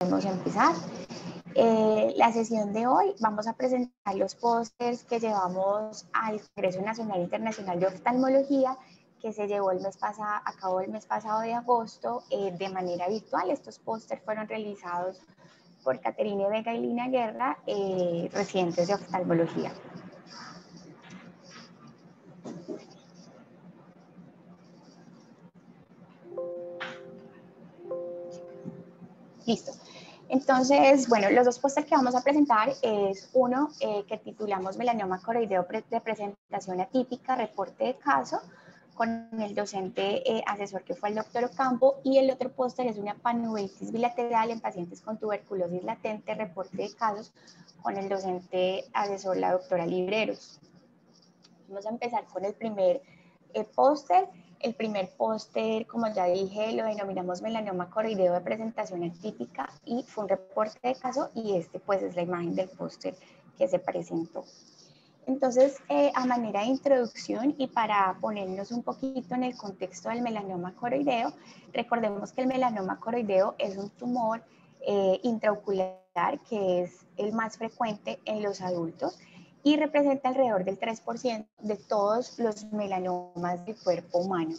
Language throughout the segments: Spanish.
podemos empezar. La sesión de hoy vamos a presentar los pósters que llevamos al Congreso Nacional Internacional de Oftalmología que se llevó a cabo el mes pasado de agosto de manera virtual. Estos pósters fueron realizados por Caterine Vega y Lina Guerra, residentes de oftalmología. Listo. Entonces, bueno, los dos pósters que vamos a presentar es uno que titulamos Melanoma coroideo de presentación atípica, reporte de caso, con el docente asesor que fue el doctor Ocampo, y el otro póster es una panuveitis bilateral en pacientes con tuberculosis latente, reporte de casos, con el docente asesor la doctora Libreros. Vamos a empezar con el primer póster. El primer póster, como ya dije, lo denominamos melanoma coroideo de presentación atípica y fue un reporte de caso, y este pues es la imagen del póster que se presentó. Entonces, a manera de introducción y para ponernos un poquito en el contexto del melanoma coroideo, recordemos que el melanoma coroideo es un tumor intraocular que es el más frecuente en los adultos y representa alrededor del 3% de todos los melanomas del cuerpo humano.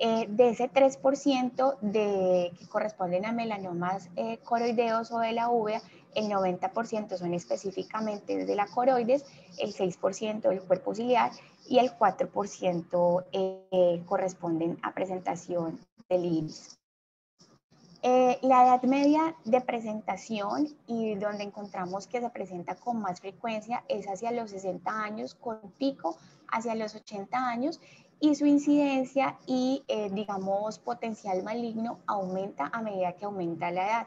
De ese 3% que corresponden a melanomas coroideos o de la uvea, el 90% son específicamente de la coroides, el 6% del cuerpo ciliar y el 4% corresponden a presentación del iris. La edad media de presentación y donde encontramos que se presenta con más frecuencia es hacia los 60 años, con pico hacia los 80 años, y su incidencia y, digamos, potencial maligno aumenta a medida que aumenta la edad.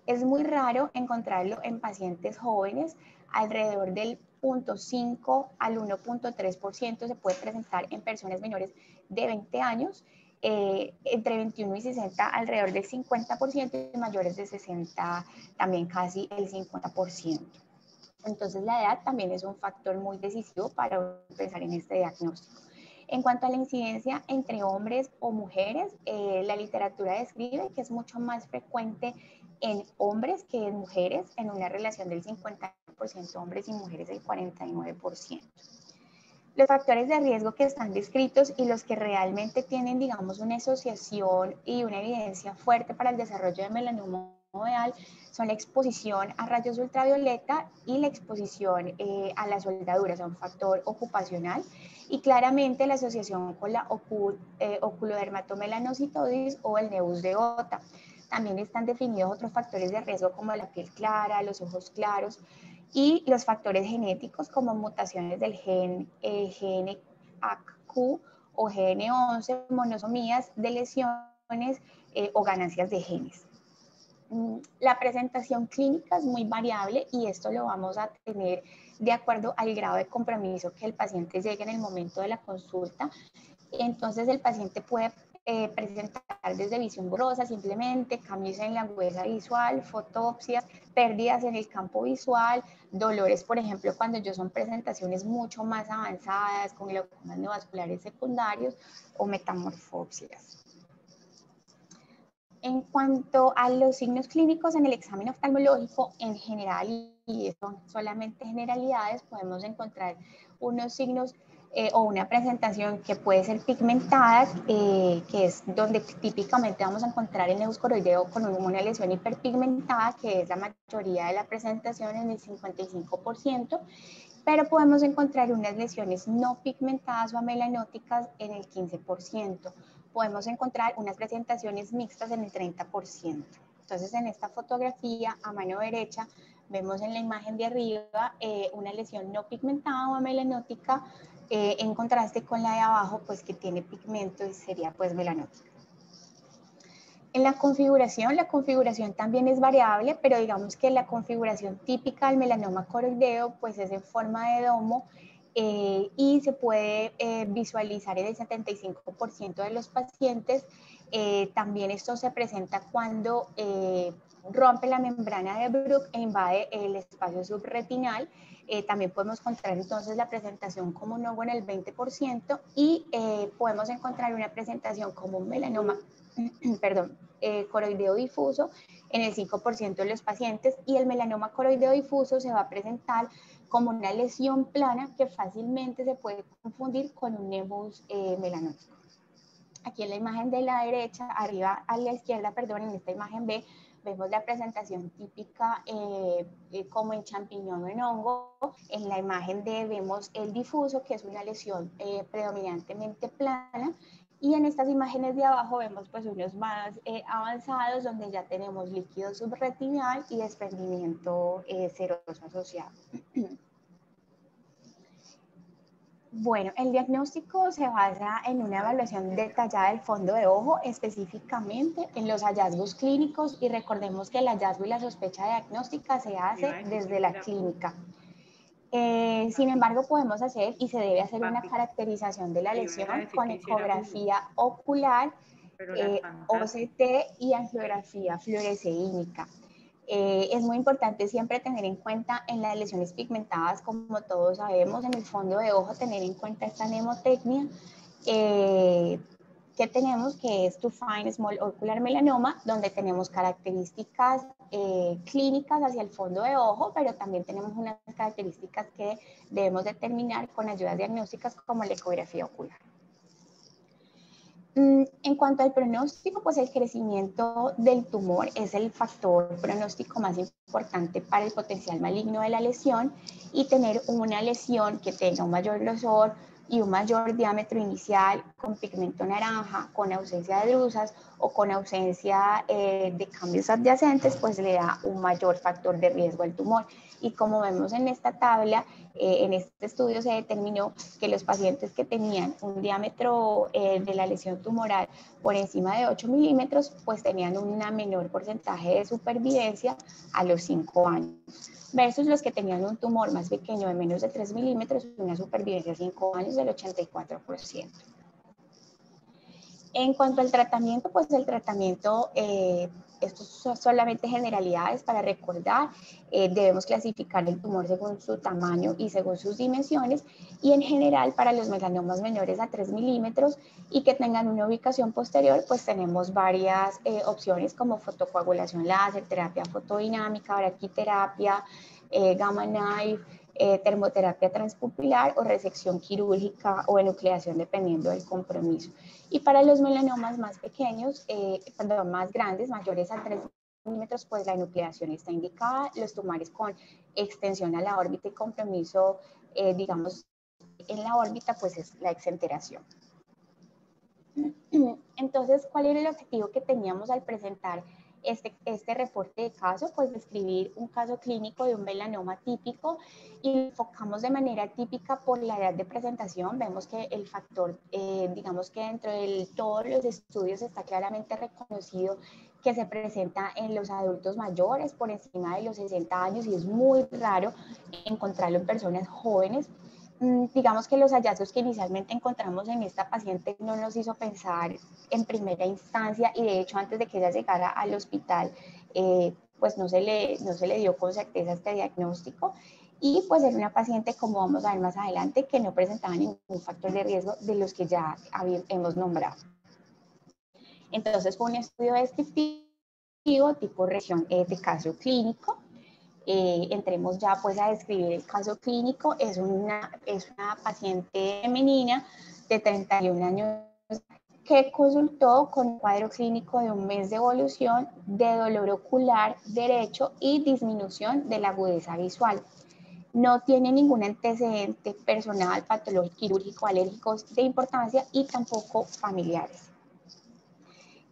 Es muy raro encontrarlo en pacientes jóvenes, alrededor del 0.5 al 1.3% se puede presentar en personas menores de 20 años, entre 21 y 60 alrededor del 50% y mayores de 60 también casi el 50%. Entonces la edad también es un factor muy decisivo para pensar en este diagnóstico. En cuanto a la incidencia entre hombres o mujeres, la literatura describe que es mucho más frecuente en hombres que en mujeres, en una relación del 50% hombres y mujeres del 49%. Los factores de riesgo que están descritos y los que realmente tienen, digamos, una asociación y una evidencia fuerte para el desarrollo de melanoma uveal son la exposición a rayos ultravioleta y la exposición a la soldadura, son un factor ocupacional, y claramente la asociación con la oculodermatomelanocitosis o el nevus de Gota. También están definidos otros factores de riesgo como la piel clara, los ojos claros, y los factores genéticos como mutaciones del gen GNAQ o GN11, monosomías de lesiones o ganancias de genes. La presentación clínica es muy variable y esto lo vamos a tener de acuerdo al grado de compromiso que el paciente llegue en el momento de la consulta. Entonces el paciente puede presentar desde visión borrosa, simplemente cambios en la agudeza visual, fotopsias, pérdidas en el campo visual, dolores, por ejemplo, cuando ya son presentaciones mucho más avanzadas con glaucomas neovasculares secundarios o metamorfopsias. En cuanto a los signos clínicos en el examen oftalmológico, en general, y son solamente generalidades, podemos encontrar unos signos o una presentación que puede ser pigmentada, que es donde típicamente vamos a encontrar el nevus coroideo con una lesión hiperpigmentada, que es la mayoría de la presentación en el 55%, pero podemos encontrar unas lesiones no pigmentadas o amelanóticas en el 15%. Podemos encontrar unas presentaciones mixtas en el 30%. Entonces, en esta fotografía, a mano derecha, vemos en la imagen de arriba una lesión no pigmentada o amelanótica en contraste con la de abajo, pues que tiene pigmento y sería pues melanótica. En la configuración también es variable, pero digamos que la configuración típica del melanoma coroideo pues es en forma de domo, y se puede visualizar en el 75% de los pacientes. También esto se presenta cuando rompe la membrana de Bruch e invade el espacio subretinal. También podemos encontrar entonces la presentación como novo en el 20% y podemos encontrar una presentación como un melanoma, perdón, coroideo difuso en el 5% de los pacientes, y el melanoma coroideo difuso se va a presentar como una lesión plana que fácilmente se puede confundir con un nevus melanómico. Aquí en la imagen de la derecha, arriba a la izquierda, perdón, en esta imagen B, vemos la presentación típica como en champiñón o en hongo. En la imagen D vemos el difuso, que es una lesión predominantemente plana. Y en estas imágenes de abajo vemos pues unos más avanzados, donde ya tenemos líquido subretinal y desprendimiento seroso asociado. Bueno, el diagnóstico se basa en una evaluación detallada del fondo de ojo, específicamente en los hallazgos clínicos, y recordemos que el hallazgo y la sospecha diagnóstica se hace desde la clínica. Sin embargo, podemos hacer y se debe hacer una caracterización de la lesión con ecografía ocular, OCT y angiografía fluoresceínica. Es muy importante siempre tener en cuenta en las lesiones pigmentadas, como todos sabemos, en el fondo de ojo, tener en cuenta esta mnemotecnia que tenemos, que es to find small ocular melanoma, donde tenemos características clínicas hacia el fondo de ojo, pero también tenemos unas características que debemos determinar con ayudas diagnósticas como la ecografía ocular. En cuanto al pronóstico, pues el crecimiento del tumor es el factor pronóstico más importante para el potencial maligno de la lesión, y tener una lesión que tenga un mayor grosor y un mayor diámetro inicial, con pigmento naranja, con ausencia de drusas o con ausencia de cambios adyacentes, pues le da un mayor factor de riesgo al tumor. Y como vemos en esta tabla, en este estudio se determinó que los pacientes que tenían un diámetro de la lesión tumoral por encima de 8 milímetros, pues tenían un menor porcentaje de supervivencia a los 5 años, versus los que tenían un tumor más pequeño de menos de 3 milímetros, una supervivencia a 5 años del 84%. En cuanto al tratamiento, pues el tratamiento, esto son solamente generalidades para recordar, debemos clasificar el tumor según su tamaño y según sus dimensiones, y en general para los melanomas menores a 3 milímetros y que tengan una ubicación posterior, pues tenemos varias opciones como fotocoagulación láser, terapia fotodinámica, braquiterapia, gamma knife, termoterapia transpupilar o resección quirúrgica o enucleación, dependiendo del compromiso. Y para los melanomas más pequeños, más grandes, mayores a 3 milímetros, pues la enucleación está indicada. Los tumores con extensión a la órbita y compromiso, digamos, en la órbita, pues es la exenteración. Entonces, ¿cuál era el objetivo que teníamos al presentar este reporte de caso? Pues describir un caso clínico de un melanoma típico, y enfocamos de manera típica por la edad de presentación. Vemos que el factor, digamos que dentro de todos los estudios está claramente reconocido que se presenta en los adultos mayores por encima de los 60 años, y es muy raro encontrarlo en personas jóvenes. Digamos que los hallazgos que inicialmente encontramos en esta paciente no nos hizo pensar en primera instancia, y de hecho antes de que ella llegara al hospital, pues no se le dio con certeza este diagnóstico, y pues era una paciente, como vamos a ver más adelante, que no presentaba ningún factor de riesgo de los que ya hemos nombrado. Entonces fue un estudio descriptivo tipo región de caso clínico. Entremos ya pues a describir el caso clínico. Es una paciente femenina de 31 años que consultó con un cuadro clínico de un mes de evolución de dolor ocular derecho y disminución de la agudeza visual. No tiene ningún antecedente personal, patológico, quirúrgico, alérgicos de importancia, y tampoco familiares.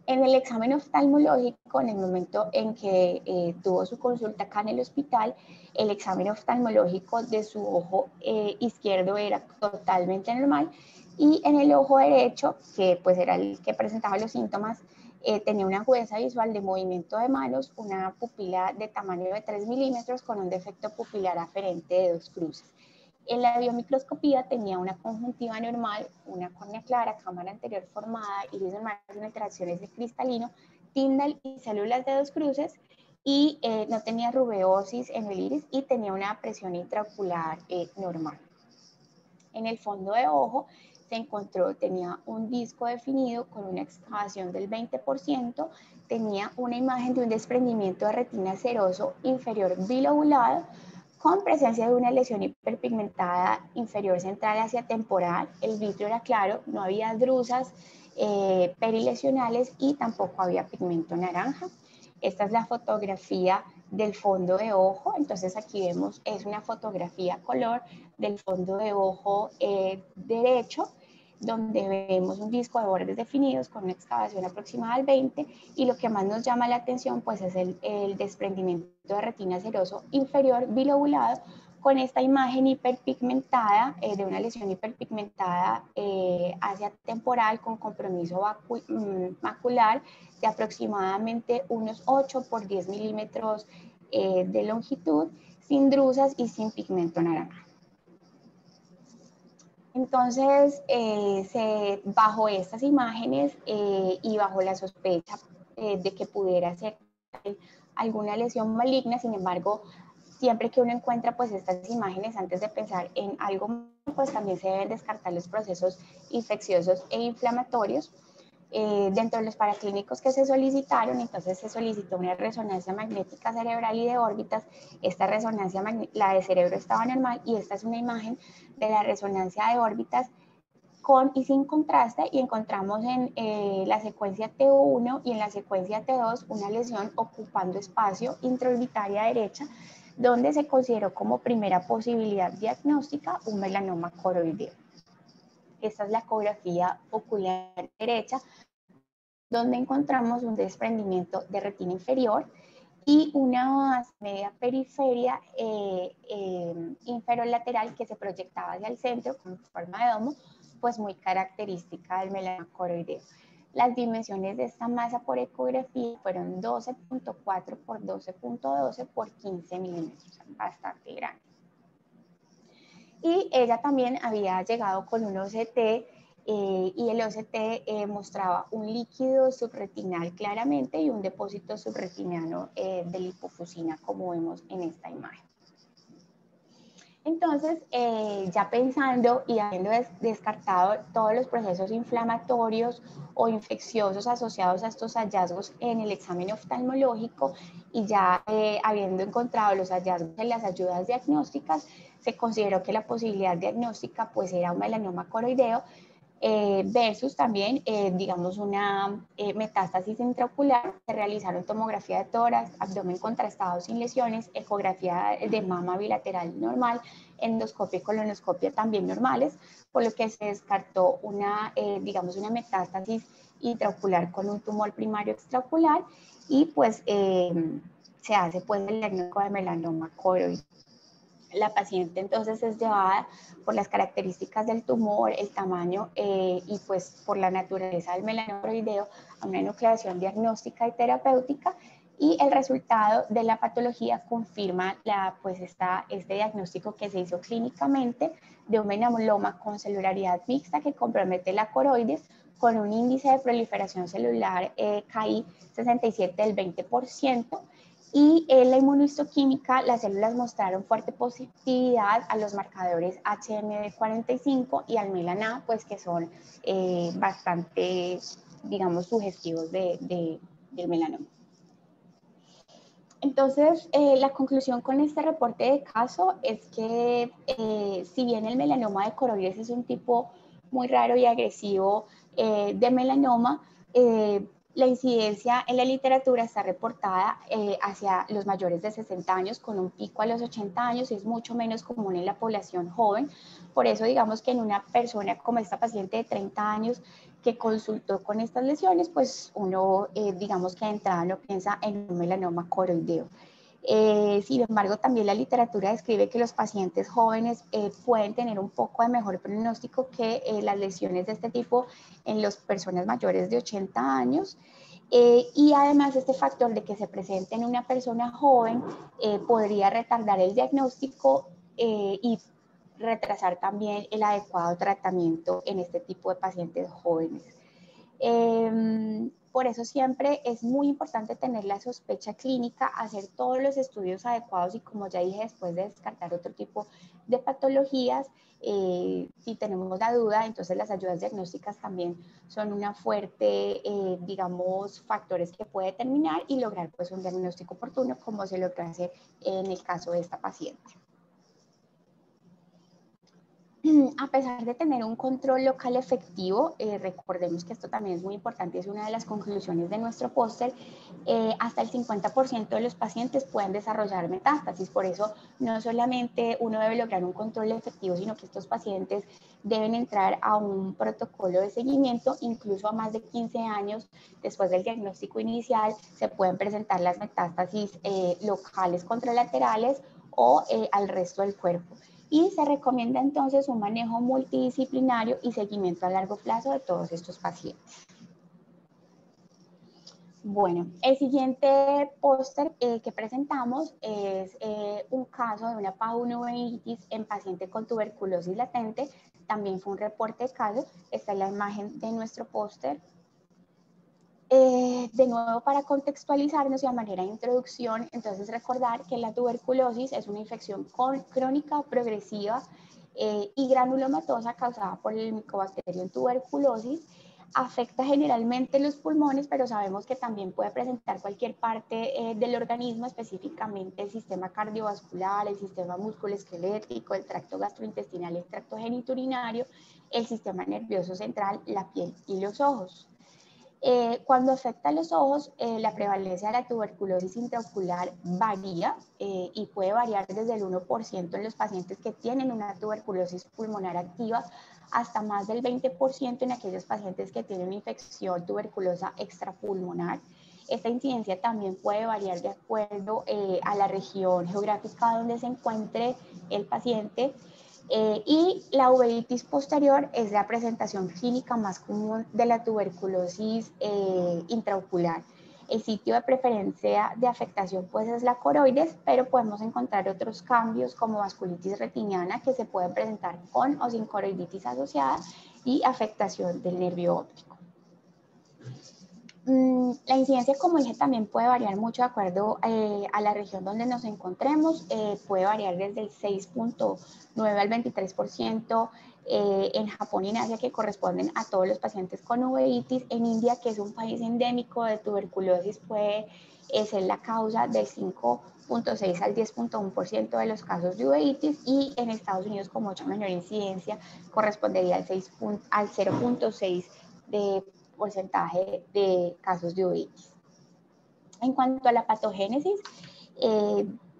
En el examen oftalmológico, en el momento en que tuvo su consulta acá en el hospital, el examen oftalmológico de su ojo izquierdo era totalmente normal, y en el ojo derecho, que pues era el que presentaba los síntomas, tenía una agudeza visual de movimiento de manos, una pupila de tamaño de 3 milímetros con un defecto pupilar aferente de 2 cruces. En la biomicroscopía tenía una conjuntiva normal, una córnea clara, cámara anterior formada, iris normal sin alteraciones de cristalino, tindal y células de 2 cruces, y no tenía rubeosis en el iris, y tenía una presión intraocular normal. En el fondo de ojo se encontró, tenía un disco definido con una excavación del 20%, tenía una imagen de un desprendimiento de retina seroso inferior bilobulado, con presencia de una lesión hiperpigmentada inferior central hacia temporal. El vitrio era claro, no había drusas perilesionales y tampoco había pigmento naranja. Esta es la fotografía del fondo de ojo. Entonces aquí vemos, es una fotografía color del fondo de ojo derecho, donde vemos un disco de bordes definidos con una excavación aproximada al 20, y lo que más nos llama la atención pues es el desprendimiento de retina seroso inferior bilobulado, con esta imagen hiperpigmentada, de una lesión hiperpigmentada hacia temporal con compromiso macular de aproximadamente unos 8 por 10 milímetros de longitud, sin drusas y sin pigmento naranja. Entonces, bajo estas imágenes y bajo la sospecha de que pudiera ser alguna lesión maligna, sin embargo, siempre que uno encuentra pues estas imágenes, antes de pensar en algo, pues también se deben descartar los procesos infecciosos e inflamatorios. Dentro de los paraclínicos que se solicitaron, entonces se solicitó una resonancia magnética cerebral y de órbitas. Esta resonancia, la de cerebro estaba normal, y esta es una imagen de la resonancia de órbitas con y sin contraste, y encontramos en la secuencia T1 y en la secuencia T2 una lesión ocupando espacio intraorbitaria derecha, donde se consideró como primera posibilidad diagnóstica un melanoma coroideo. Esta es la ecografía ocular derecha, donde encontramos un desprendimiento de retina inferior y una media periferia inferolateral que se proyectaba hacia el centro con forma de domo, pues muy característica del melanoma coroideo. Las dimensiones de esta masa por ecografía fueron 12.4 por 12.12 por 15 milímetros, bastante grande. Y ella también había llegado con un OCT, y el OCT mostraba un líquido subretinal claramente y un depósito subretiniano de lipofusina, como vemos en esta imagen. Entonces, ya pensando y habiendo descartado todos los procesos inflamatorios o infecciosos asociados a estos hallazgos en el examen oftalmológico, y ya habiendo encontrado los hallazgos en las ayudas diagnósticas, se consideró que la posibilidad diagnóstica pues era un melanoma coroideo, versus también, digamos, una metástasis intraocular. Se realizaron tomografía de tórax, abdomen contrastado sin lesiones, ecografía de mama bilateral normal, endoscopia y colonoscopia también normales, por lo que se descartó una, digamos, una metástasis intraocular con un tumor primario extraocular, y pues se hace pues el diagnóstico de melanoma coroideo. La paciente entonces es llevada por las características del tumor, el tamaño y pues por la naturaleza del melanoma coroideo a una enucleación diagnóstica y terapéutica, y el resultado de la patología confirma este diagnóstico que se hizo clínicamente de un melanoma con celularidad mixta que compromete la coroides, con un índice de proliferación celular KI 67 del 20%, y en la inmunohistoquímica las células mostraron fuerte positividad a los marcadores HMB45 y al melanA, pues que son bastante, digamos, sugestivos del melanoma. Entonces, la conclusión con este reporte de caso es que si bien el melanoma de coroides es un tipo muy raro y agresivo de melanoma, la incidencia en la literatura está reportada hacia los mayores de 60 años, con un pico a los 80 años, y es mucho menos común en la población joven. Por eso, digamos que en una persona como esta paciente de 30 años que consultó con estas lesiones, pues uno, digamos que de entrada no piensa en un melanoma coroideo. Sin embargo, también la literatura describe que los pacientes jóvenes pueden tener un poco de mejor pronóstico que las lesiones de este tipo en las personas mayores de 80 años. Y además este factor de que se presente en una persona joven podría retardar el diagnóstico y retrasar también el adecuado tratamiento en este tipo de pacientes jóvenes. Por eso siempre es muy importante tener la sospecha clínica, hacer todos los estudios adecuados y, como ya dije, después de descartar otro tipo de patologías, si tenemos la duda, entonces las ayudas diagnósticas también son una fuerte, digamos, factores que puede determinar y lograr pues un diagnóstico oportuno, como se logró hacer en el caso de esta paciente. A pesar de tener un control local efectivo, recordemos que esto también es muy importante, es una de las conclusiones de nuestro póster, hasta el 50% de los pacientes pueden desarrollar metástasis. Por eso no solamente uno debe lograr un control efectivo, sino que estos pacientes deben entrar a un protocolo de seguimiento, incluso a más de 15 años después del diagnóstico inicial, se pueden presentar las metástasis locales contralaterales o al resto del cuerpo. Y se recomienda entonces un manejo multidisciplinario y seguimiento a largo plazo de todos estos pacientes. Bueno, el siguiente póster que presentamos es un caso de una paunuveitis en paciente con tuberculosis latente. También fue un reporte de caso. Esta es la imagen de nuestro póster. De nuevo, para contextualizarnos y a manera de introducción, entonces recordar que la tuberculosis es una infección crónica progresiva y granulomatosa causada por el Mycobacterium tuberculosis. Afecta generalmente los pulmones, pero sabemos que también puede presentar cualquier parte del organismo, específicamente el sistema cardiovascular, el sistema musculoesquelético, el tracto gastrointestinal, el tracto genitourinario, el sistema nervioso central, la piel y los ojos. Cuando afecta a los ojos, la prevalencia de la tuberculosis intraocular varía y puede variar desde el 1% en los pacientes que tienen una tuberculosis pulmonar activa hasta más del 20% en aquellos pacientes que tienen una infección tuberculosa extrapulmonar. Esta incidencia también puede variar de acuerdo a la región geográfica donde se encuentre el paciente. Y la uveitis posterior es la presentación clínica más común de la tuberculosis intraocular. El sitio de preferencia de afectación pues es la coroides, pero podemos encontrar otros cambios como vasculitis retiniana que se pueden presentar con o sin coroiditis asociada y afectación del nervio óptico. La incidencia, como dije, también puede variar mucho de acuerdo a la región donde nos encontremos. Puede variar desde el 6.9 al 23% en Japón y en Asia, que corresponden a todos los pacientes con uveitis. En India, que es un país endémico de tuberculosis, puede ser la causa del 5.6 al 10.1% de los casos de uveitis, y en Estados Unidos, con mucha menor incidencia, correspondería al 0.6 de porcentaje de casos de uveitis. En cuanto a la patogénesis,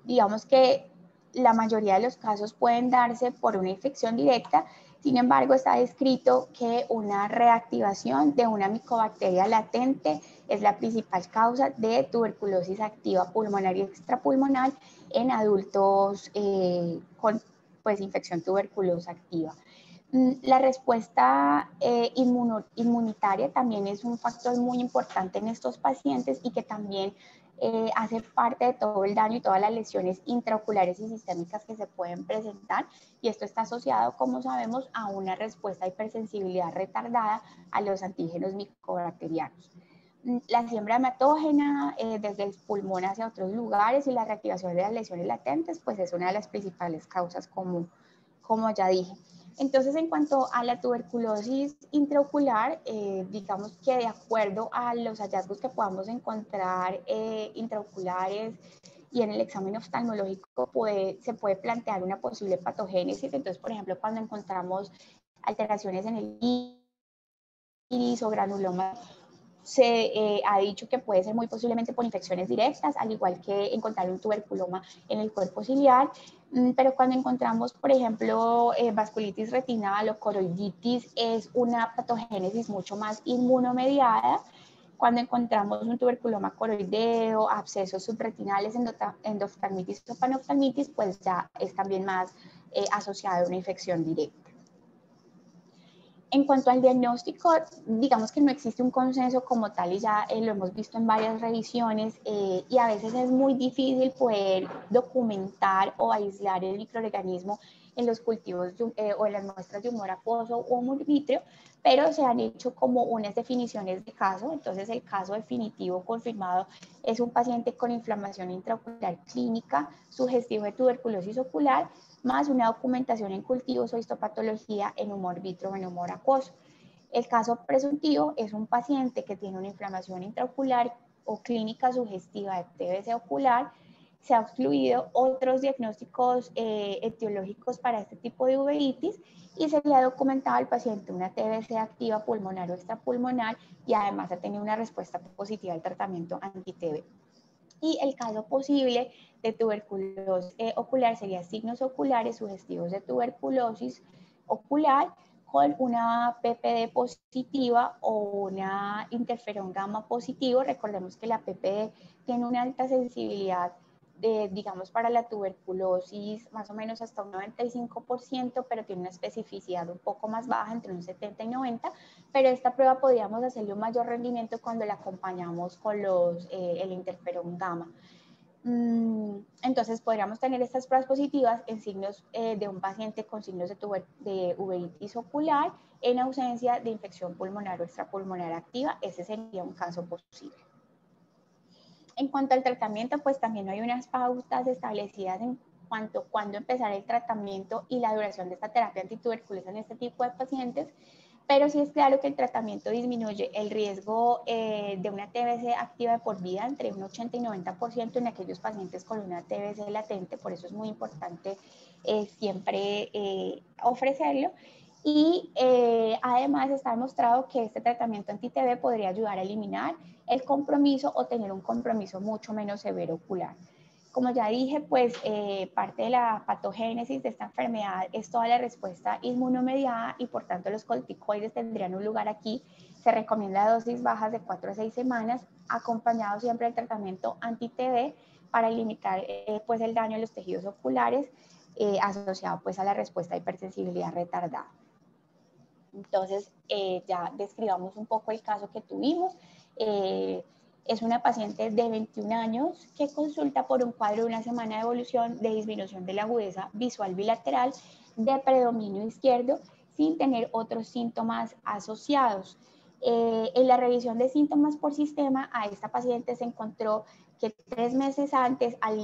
digamos que la mayoría de los casos pueden darse por una infección directa. Sin embargo, está descrito que una reactivación de una micobacteria latente es la principal causa de tuberculosis activa pulmonar y extrapulmonar en adultos con pues, infección tuberculosa activa. La respuesta inmunitaria también es un factor muy importante en estos pacientes y que también hace parte de todo el daño y todas las lesiones intraoculares y sistémicas que se pueden presentar, y esto está asociado, como sabemos, a una respuesta de hipersensibilidad retardada a los antígenos micobacterianos. La siembra hematógena desde el pulmón hacia otros lugares y la reactivación de las lesiones latentes pues es una de las principales causas, como ya dije. Entonces, en cuanto a la tuberculosis intraocular, digamos que de acuerdo a los hallazgos que podamos encontrar intraoculares y en el examen oftalmológico, se puede plantear una posible patogénesis. Entonces, por ejemplo, cuando encontramos alteraciones en el iris o granulomas, se ha dicho que puede ser muy posiblemente por infecciones directas, al igual que encontrar un tuberculoma en el cuerpo ciliar. Pero cuando encontramos, por ejemplo, vasculitis retinal o coroiditis, es una patogénesis mucho más inmunomediada. Cuando encontramos un tuberculoma coroideo, abscesos subretinales, endoftalmitis o panoftalmitis, pues ya es también más asociado a una infección directa. En cuanto al diagnóstico, digamos que no existe un consenso como tal, y ya lo hemos visto en varias revisiones, y a veces es muy difícil poder documentar o aislar el microorganismo en los cultivos o en las muestras de humor acuoso o humor vítreo, pero se han hecho como unas definiciones de caso. Entonces el caso definitivo confirmado es un paciente con inflamación intraocular clínica, sugestivo de tuberculosis ocular, más una documentación en cultivos o histopatología en humor vítreo o en humor acuoso. El caso presuntivo es un paciente que tiene una inflamación intraocular o clínica sugestiva de TBC ocular. Se ha excluido otros diagnósticos etiológicos para este tipo de uveitis y se le ha documentado al paciente una TBC activa pulmonar o extrapulmonar y además ha tenido una respuesta positiva al tratamiento anti-TB. Y el caso posible de tuberculosis ocular sería signos oculares sugestivos de tuberculosis ocular con una PPD positiva o una interferón gamma positivo. Recordemos que la PPD tiene una alta sensibilidad digamos, para la tuberculosis más o menos hasta un 95%, pero tiene una especificidad un poco más baja, entre un 70 y 90, pero esta prueba podríamos hacerle un mayor rendimiento cuando la acompañamos con el interferón gamma. Entonces podríamos tener estas pruebas positivas en signos de un paciente con signos de uveitis ocular en ausencia de infección pulmonar o extrapulmonar activa. Ese sería un caso posible. En cuanto al tratamiento, pues también hay unas pautas establecidas en cuanto a cuándo empezar el tratamiento y la duración de esta terapia antituberculosa en este tipo de pacientes, pero sí es claro que el tratamiento disminuye el riesgo de una TBC activa de por vida entre un 80 y 90% en aquellos pacientes con una TBC latente, por eso es muy importante siempre ofrecerlo. Y además está demostrado que este tratamiento anti-TB podría ayudar a eliminar el compromiso o tener un compromiso mucho menos severo ocular. Como ya dije, pues parte de la patogénesis de esta enfermedad es toda la respuesta inmunomediada y por tanto los corticoides tendrían un lugar aquí. Se recomienda dosis bajas de 4 a 6 semanas, acompañado siempre del tratamiento anti-TB para limitar pues el daño en los tejidos oculares asociado pues a la respuesta de hipersensibilidad retardada. Entonces, ya describamos un poco el caso que tuvimos. Es una paciente de 21 años que consulta por un cuadro de una semana de evolución de disminución de la agudeza visual bilateral de predominio izquierdo sin tener otros síntomas asociados. En la revisión de síntomas por sistema, a esta paciente se encontró que 3 meses antes, al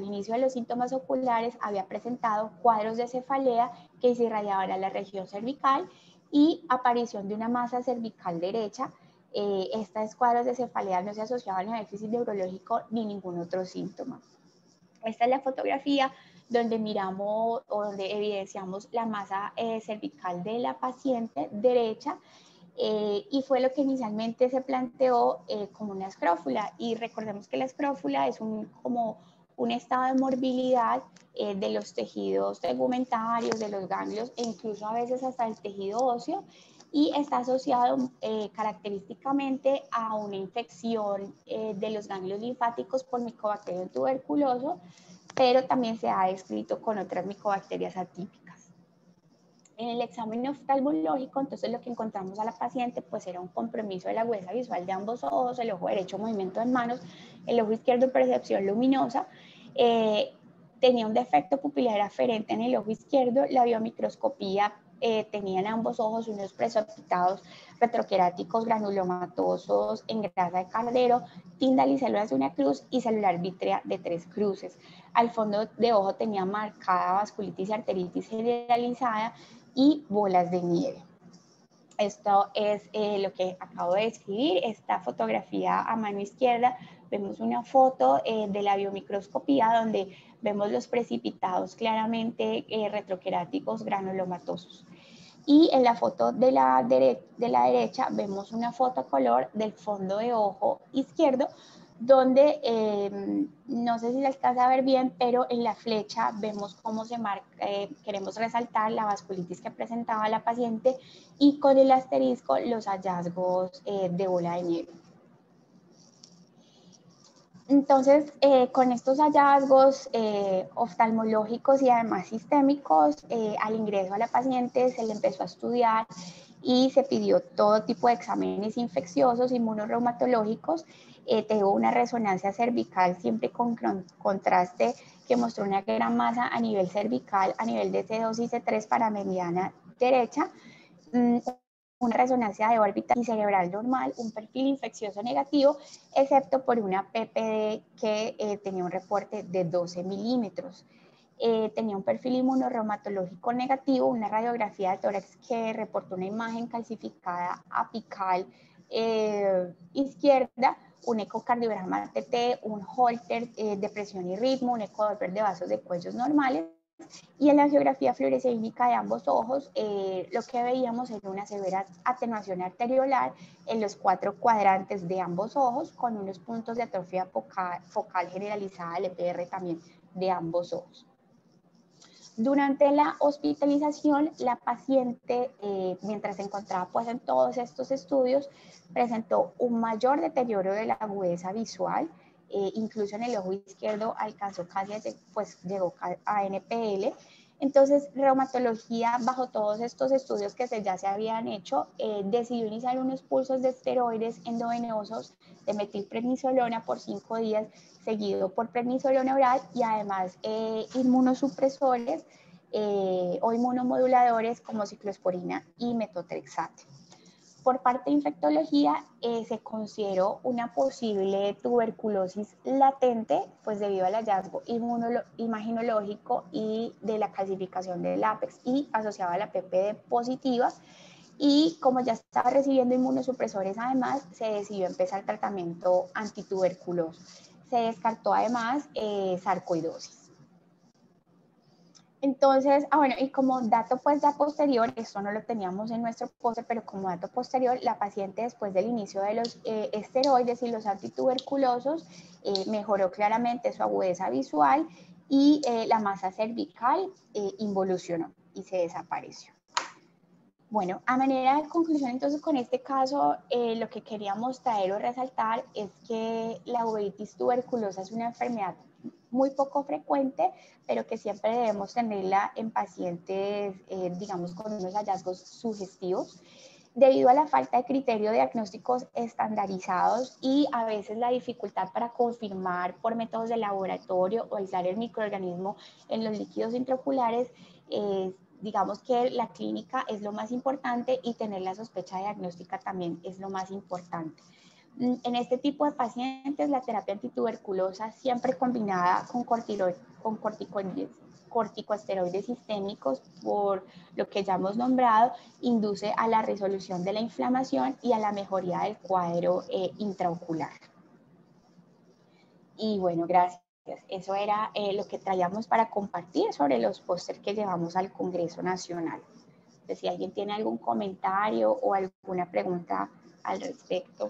inicio de los síntomas oculares, había presentado cuadros de cefalea que se irradiaban a la región cervical y aparición de una masa cervical derecha. Estos cuadros de cefalea no se asociaban a déficit neurológico ni ningún otro síntoma. Esta es la fotografía donde miramos o donde evidenciamos la masa cervical de la paciente derecha. Y fue lo que inicialmente se planteó como una escrófula. Y recordemos que la escrófula es como un estado de morbilidad de los tejidos tegumentarios, de los ganglios e incluso a veces hasta el tejido óseo, y está asociado característicamente a una infección de los ganglios linfáticos por Mycobacterium tuberculoso, pero también se ha descrito con otras micobacterias atípicas. En el examen oftalmológico, entonces lo que encontramos a la paciente pues era un compromiso de la agudeza visual de ambos ojos, el ojo derecho movimiento de manos, el ojo izquierdo percepción luminosa, tenía un defecto pupilar aferente en el ojo izquierdo, la biomicroscopía tenía en ambos ojos unos presopitados retroqueráticos granulomatosos en grasa de cardero, tindal y células de una cruz y celular vítrea de 3 cruces. Al fondo de ojo tenía marcada vasculitis y arteritis generalizada y bolas de nieve. Esto es lo que acabo de describir. Esta fotografía a mano izquierda, vemos una foto de la biomicroscopía donde vemos los precipitados claramente retroqueráticos granulomatosos. Y en la foto de la derecha vemos una foto a color del fondo de ojo izquierdo, donde no sé si se alcanza a ver bien, pero en la flecha vemos cómo se marca, queremos resaltar la vasculitis que presentaba la paciente y con el asterisco los hallazgos de bola de nieve. Entonces, con estos hallazgos oftalmológicos y además sistémicos, al ingreso a la paciente se le empezó a estudiar y se pidió todo tipo de exámenes infecciosos, inmunorreumatológicos, Tengo una resonancia cervical siempre con contraste que mostró una gran masa a nivel cervical, a nivel de C2 y C3 para mediana derecha, una resonancia de órbita y cerebral normal, un perfil infeccioso negativo, excepto por una PPD que tenía un reporte de 12 milímetros. Tenía un perfil inmunorreumatológico negativo, una radiografía de tórax que reportó una imagen calcificada apical izquierda, un ecocardiograma TT, un Holter de presión y ritmo, un ecodoppler de vasos de cuellos normales. Y en la geografía fluorescénica de ambos ojos, lo que veíamos era una severa atenuación arteriolar en los 4 cuadrantes de ambos ojos, con unos puntos de atrofia focal generalizada, LPR también de ambos ojos. Durante la hospitalización, la paciente, mientras se encontraba pues, en todos estos estudios, presentó un mayor deterioro de la agudeza visual, incluso en el ojo izquierdo alcanzó casi, pues llegó a NPL. Entonces, reumatología, bajo todos estos estudios que ya se habían hecho, decidió iniciar unos pulsos de esteroides endovenosos de metilprednisolona por 5 días, seguido por prednisolona oral y además inmunosupresores o inmunomoduladores como ciclosporina y metotrexate. Por parte de infectología, se consideró una posible tuberculosis latente, pues debido al hallazgo imaginológico y de la calcificación del látex y asociado a la PPD positiva. Y como ya estaba recibiendo inmunosupresores, además, se decidió empezar el tratamiento antituberculoso. Se descartó además sarcoidosis. Entonces, bueno, y como dato pues ya posterior, esto no lo teníamos en nuestro póster, pero como dato posterior, la paciente después del inicio de los esteroides y los antituberculosos mejoró claramente su agudeza visual y la masa cervical involucionó y se desapareció. Bueno, a manera de conclusión, entonces, con este caso, lo que queríamos traer o resaltar es que la uveitis tuberculosa es una enfermedad muy poco frecuente, pero que siempre debemos tenerla en pacientes, digamos, con unos hallazgos sugestivos. Debido a la falta de criterio de diagnósticos estandarizados y a veces la dificultad para confirmar por métodos de laboratorio o aislar el microorganismo en los líquidos intraoculares, digamos que la clínica es lo más importante y tener la sospecha diagnóstica también es lo más importante. En este tipo de pacientes, la terapia antituberculosa siempre combinada con corticosteroides sistémicos, por lo que ya hemos nombrado, induce a la resolución de la inflamación y a la mejoría del cuadro intraocular. Y bueno, gracias. Eso era lo que traíamos para compartir sobre los pósters que llevamos al Congreso Nacional. Entonces, si alguien tiene algún comentario o alguna pregunta al respecto.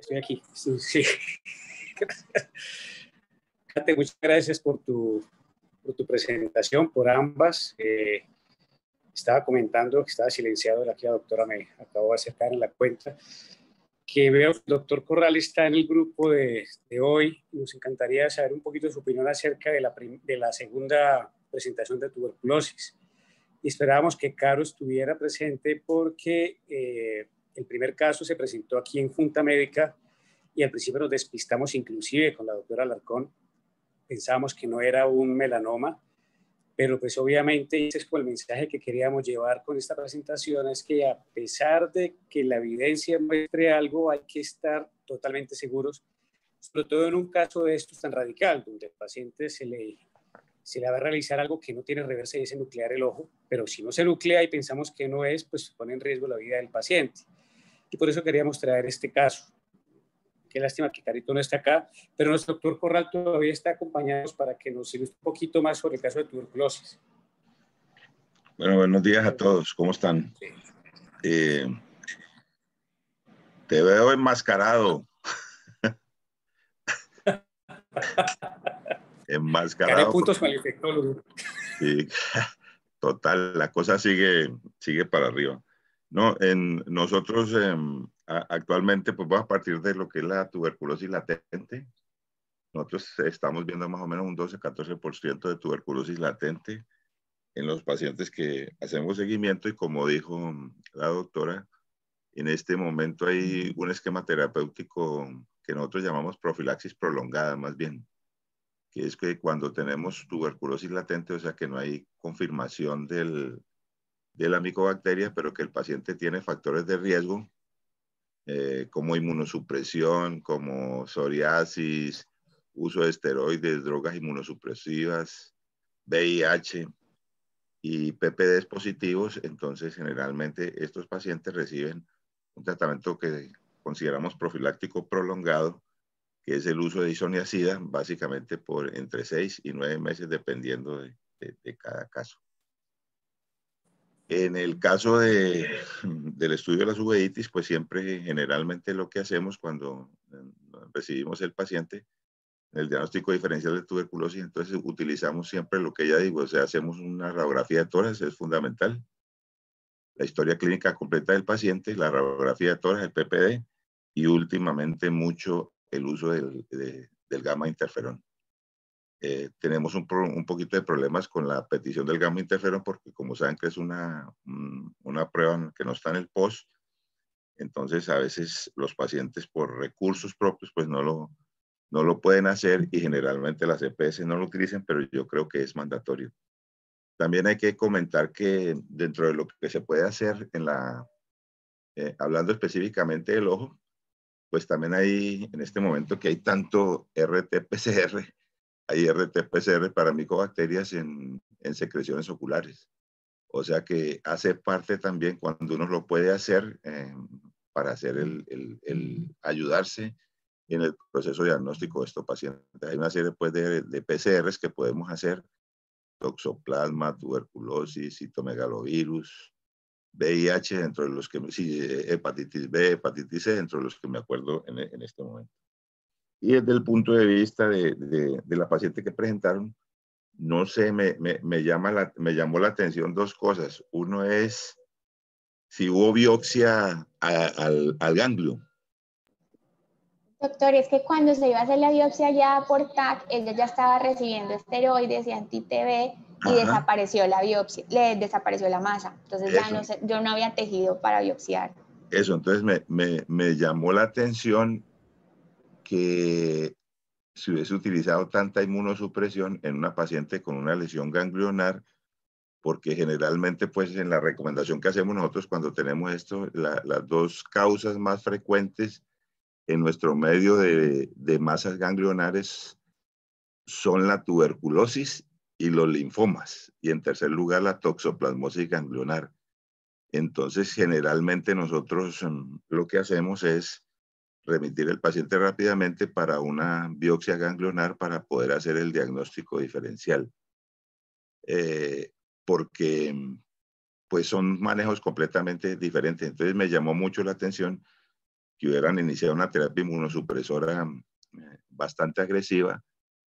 Estoy aquí. Sí. Kate, muchas gracias por tu presentación, por ambas. Estaba comentando que estaba silenciado, aquí la doctora me acabó de acercar en la cuenta, que veo que el doctor Corral está en el grupo de hoy. Nos encantaría saber un poquito su opinión acerca de la segunda presentación de tuberculosis. Y esperábamos que Caro estuviera presente porque el primer caso se presentó aquí en Junta Médica y al principio nos despistamos inclusive con la doctora Alarcón. Pensábamos que no era un melanoma, pero pues obviamente ese es el mensaje que queríamos llevar con esta presentación, es que a pesar de que la evidencia muestre algo, hay que estar totalmente seguros, sobre todo en un caso de estos tan radical, donde al paciente se le va a realizar algo que no tiene reversa y es nuclear el ojo, pero si no se nuclea y pensamos que no es, pues pone en riesgo la vida del paciente. Y por eso queríamos traer este caso. qué lástima que Carito no esté acá, pero nuestro doctor Corral todavía está acompañándonos para que nos ilustre un poquito más sobre el caso de tuberculosis. Bueno, buenos días a todos, ¿cómo están? Sí. Te veo enmascarado. Gané Enmascarado. puntos con el infectólogo. Sí, total, la cosa sigue para arriba. No, nosotros actualmente, pues vamos a partir de lo que es la tuberculosis latente. Nosotros estamos viendo más o menos un 12-14% de tuberculosis latente en los pacientes que hacemos seguimiento y como dijo la doctora, en este momento hay un esquema terapéutico que nosotros llamamos profilaxis prolongada, más bien, que es que cuando tenemos tuberculosis latente, o sea que no hay confirmación de la micobacteria, pero que el paciente tiene factores de riesgo, como inmunosupresión, como psoriasis, uso de esteroides, drogas inmunosupresivas, VIH y PPDs positivos, entonces generalmente estos pacientes reciben un tratamiento que consideramos profiláctico prolongado, que es el uso de isoniazida, básicamente por entre 6 y 9 meses, dependiendo de cada caso. En el caso del estudio de las uveitis, pues siempre generalmente lo que hacemos cuando recibimos el paciente, el diagnóstico diferencial de tuberculosis, entonces utilizamos siempre lo que ya digo, o sea, hacemos una radiografía de tórax, es fundamental, la historia clínica completa del paciente, la radiografía de tórax, el PPD, y últimamente mucho el uso del gamma interferón. Tenemos un poquito de problemas con la petición del gamma interferón porque como saben que es una prueba que no está en el POS, entonces a veces los pacientes por recursos propios pues no lo pueden hacer y generalmente las EPS no lo utilizan, pero yo creo que es mandatorio. También hay que comentar que dentro de lo que se puede hacer hablando específicamente del ojo, pues también hay en este momento que hay tanto RT-PCR, hay RT-PCR para micobacterias en secreciones oculares. O sea que hace parte también cuando uno lo puede hacer para hacer ayudarse en el proceso diagnóstico de estos pacientes. Hay una serie pues, de PCRs que podemos hacer, toxoplasma, tuberculosis, citomegalovirus, VIH, dentro de los que, sí, hepatitis B, hepatitis C, dentro de los que me acuerdo en este momento. Y desde el punto de vista de la paciente que presentaron, no sé, me llamó la atención dos cosas. Uno es si hubo biopsia al ganglio. Doctor, es que cuando se iba a hacer la biopsia ya por TAC, ella ya estaba recibiendo esteroides y anti-TB y desapareció la biopsia, le desapareció la masa. Entonces ya no sé, yo no había tejido para biopsiar. Eso, entonces me llamó la atención que si hubiese utilizado tanta inmunosupresión en una paciente con una lesión ganglionar, porque generalmente pues en la recomendación que hacemos nosotros cuando tenemos esto, las dos causas más frecuentes en nuestro medio de masas ganglionares son la tuberculosis y los linfomas, y en tercer lugar la toxoplasmosis ganglionar. Entonces generalmente nosotros lo que hacemos es remitir al paciente rápidamente para una biopsia ganglionar para poder hacer el diagnóstico diferencial. Porque pues son manejos completamente diferentes. Entonces me llamó mucho la atención que hubieran iniciado una terapia inmunosupresora bastante agresiva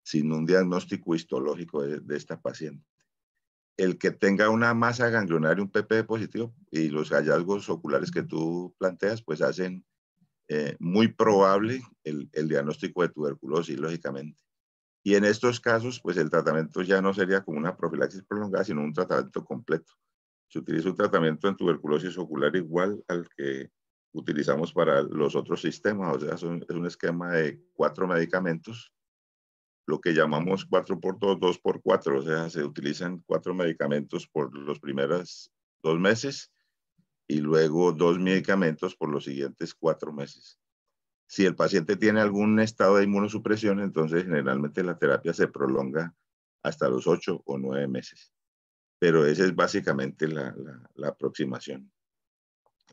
sin un diagnóstico histológico de esta paciente. El que tenga una masa ganglionar y un PPD positivo y los hallazgos oculares que tú planteas, pues hacen muy probable el diagnóstico de tuberculosis, lógicamente. Y en estos casos, pues el tratamiento ya no sería como una profilaxis prolongada, sino un tratamiento completo. Se utiliza un tratamiento en tuberculosis ocular igual al que utilizamos para los otros sistemas, o sea, es un esquema de 4 medicamentos, lo que llamamos 4x2, 2x4, o sea, se utilizan 4 medicamentos por los primeros 2 meses y luego 2 medicamentos por los siguientes 4 meses. Si el paciente tiene algún estado de inmunosupresión, entonces generalmente la terapia se prolonga hasta los 8 o 9 meses. Pero esa es básicamente la aproximación.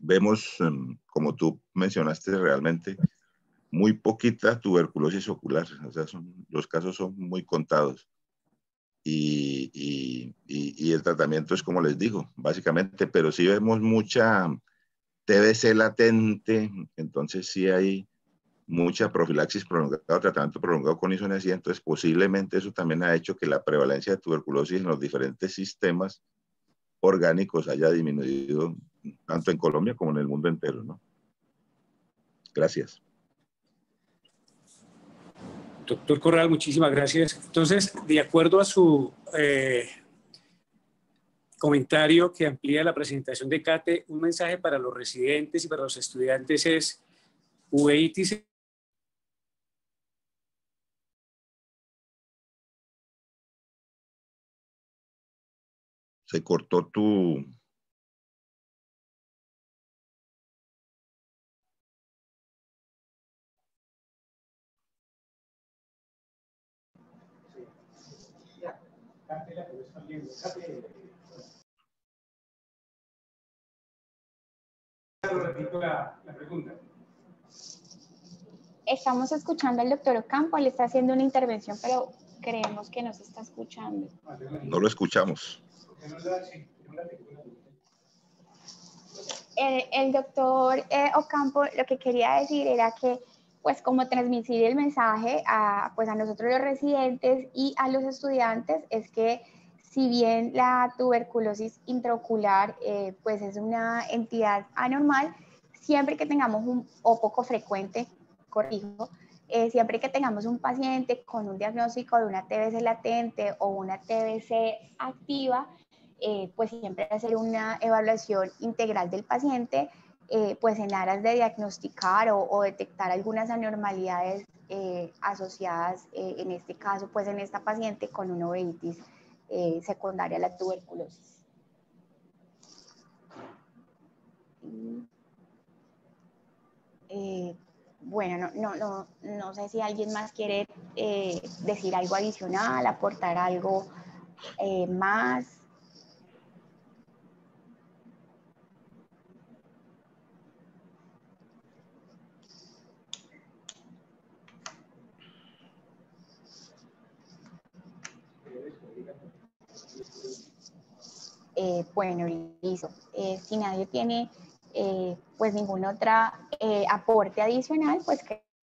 Vemos, como tú mencionaste realmente, muy poquita tuberculosis ocular, o sea, los casos son muy contados. Y el tratamiento es como les digo, básicamente, pero sí vemos mucha TBC latente, entonces sí hay mucha profilaxis prolongada, tratamiento prolongado con isoniazida, entonces posiblemente eso también ha hecho que la prevalencia de tuberculosis en los diferentes sistemas orgánicos haya disminuido tanto en Colombia como en el mundo entero, ¿no? Gracias. Doctor Corral, muchísimas gracias. Entonces, de acuerdo a su comentario que amplía la presentación de Kate, un mensaje para los residentes y para los estudiantes es: uveitis Se cortó tu... la pregunta. Estamos escuchando al doctor Ocampo, le está haciendo una intervención, pero creemos que no se está escuchando. No lo escuchamos. El doctor Ocampo lo que quería decir era que, pues, como transmitir el mensaje pues, a nosotros los residentes y a los estudiantes es que, si bien la tuberculosis intraocular pues es una entidad anormal, siempre que tengamos o poco frecuente, corrijo, siempre que tengamos un paciente con un diagnóstico de una TBC latente o una TBC activa, pues siempre hacer una evaluación integral del paciente, pues en aras de diagnosticar o detectar algunas anormalidades asociadas, en este caso, pues en esta paciente con una uveitis secundaria a la tuberculosis. Bueno, no sé si alguien más quiere decir algo adicional, aportar algo más. Bueno, listo. Si nadie tiene pues ningún otro aporte adicional, pues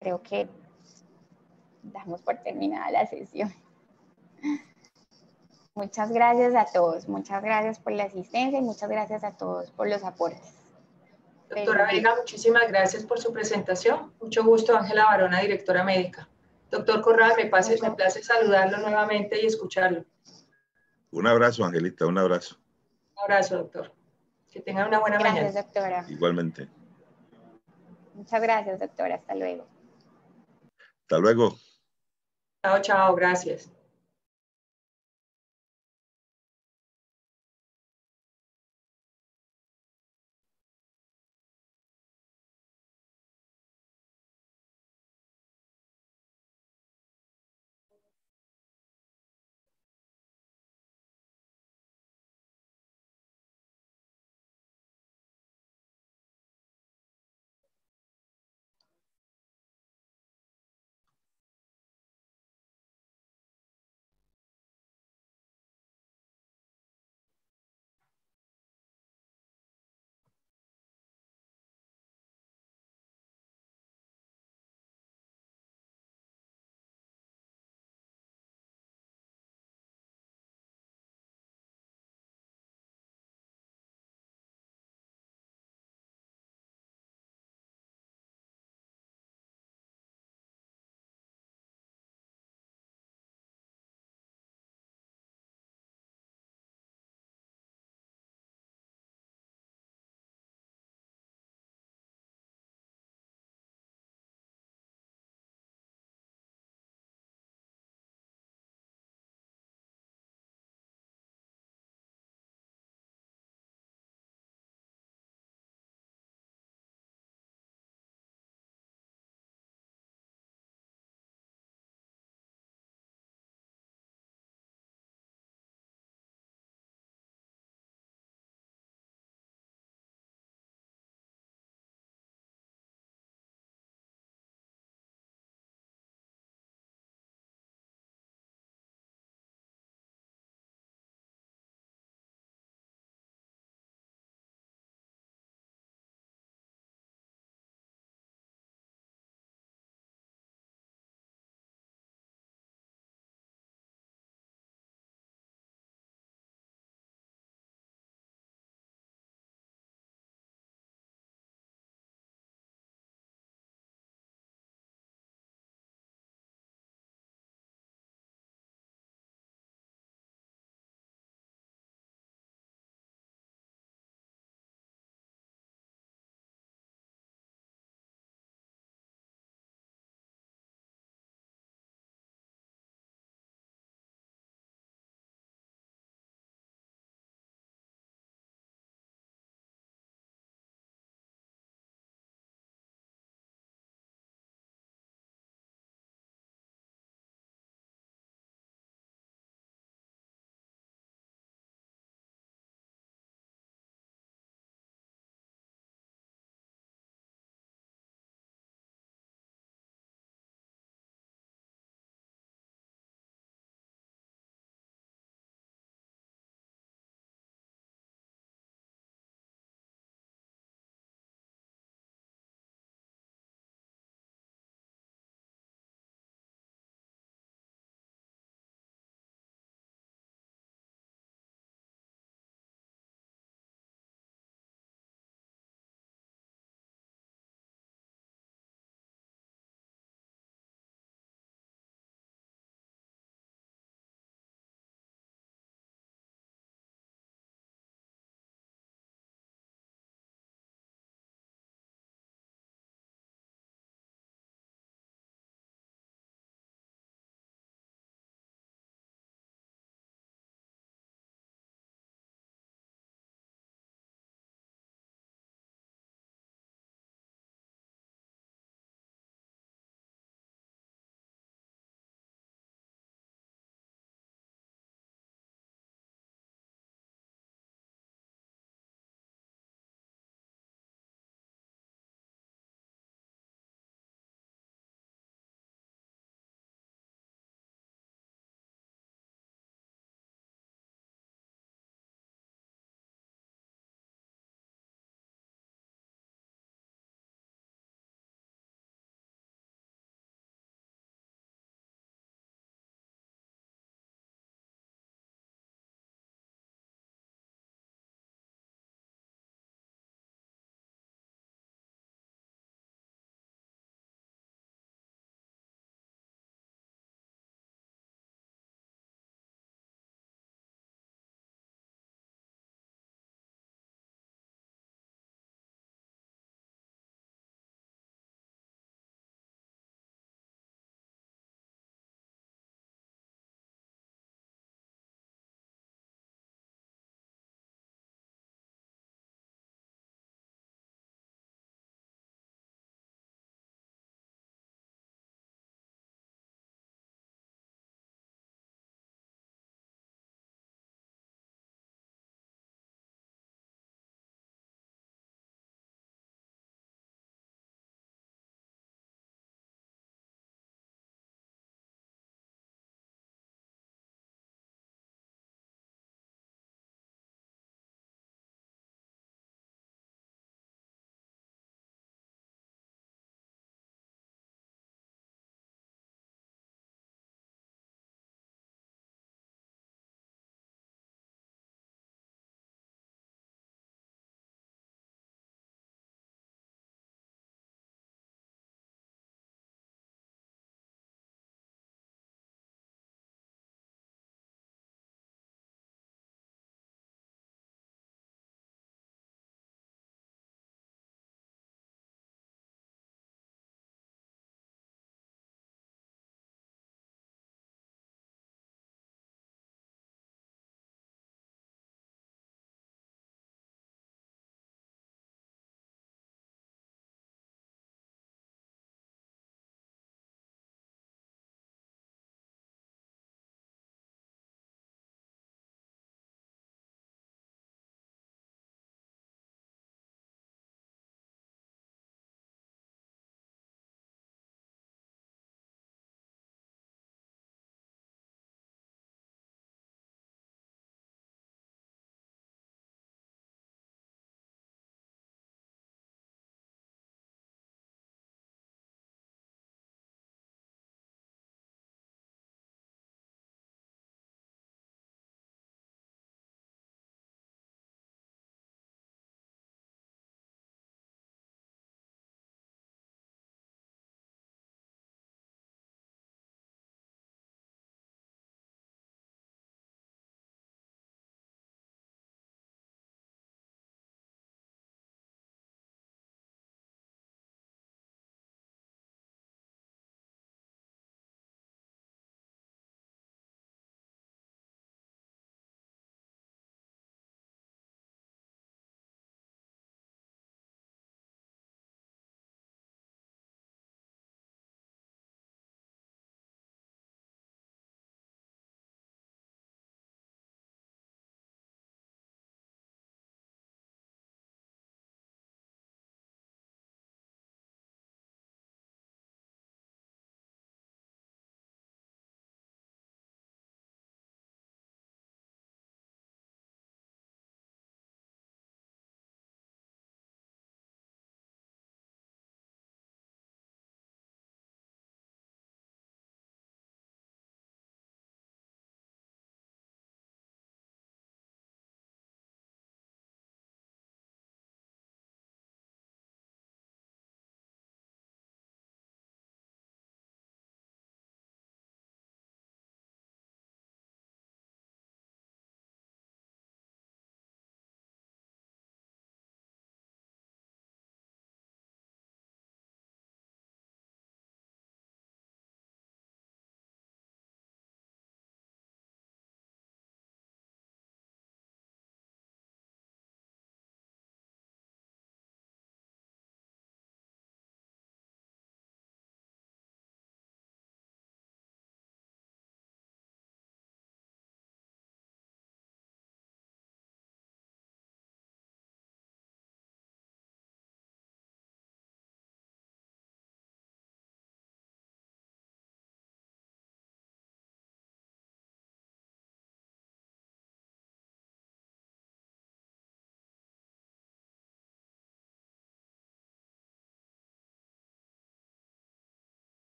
creo que damos por terminada la sesión. Muchas gracias a todos, muchas gracias por la asistencia y muchas gracias a todos por los aportes. Doctora Vega, muchísimas gracias por su presentación. Mucho gusto, Ángela Barona, directora médica. Doctor Corral, me place saludarlo nuevamente y escucharlo. Un abrazo, Angelita, un abrazo. Un abrazo, doctor. Que tenga una buena mañana. Gracias, doctora. Igualmente. Muchas gracias, doctora. Hasta luego. Hasta luego. Chao, chao. Gracias.